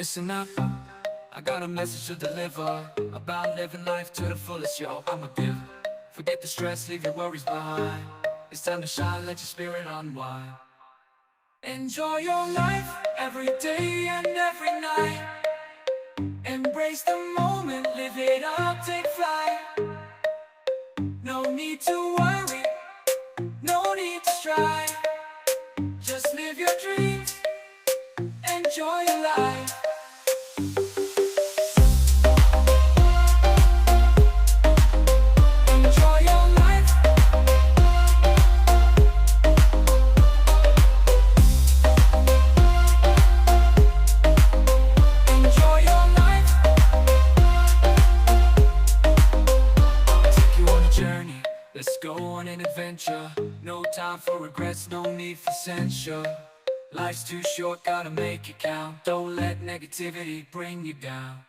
Listen up, I got a message to deliver about living life to the fullest, yo, I'm a giver. Forget the stress, leave your worries behind. It's time to shine, let your spirit unwind. Enjoy your life, every day and every night. Embrace the moment, live it up, take flight. No need to worry, no need to strive. Just live your dreams, enjoy your life. Enjoy your life. Enjoy your life. Take you on a journey, let's go on an adventure. No time for regrets, no need for censure. Life's too short, gotta make it count. Don't let negativity bring you down.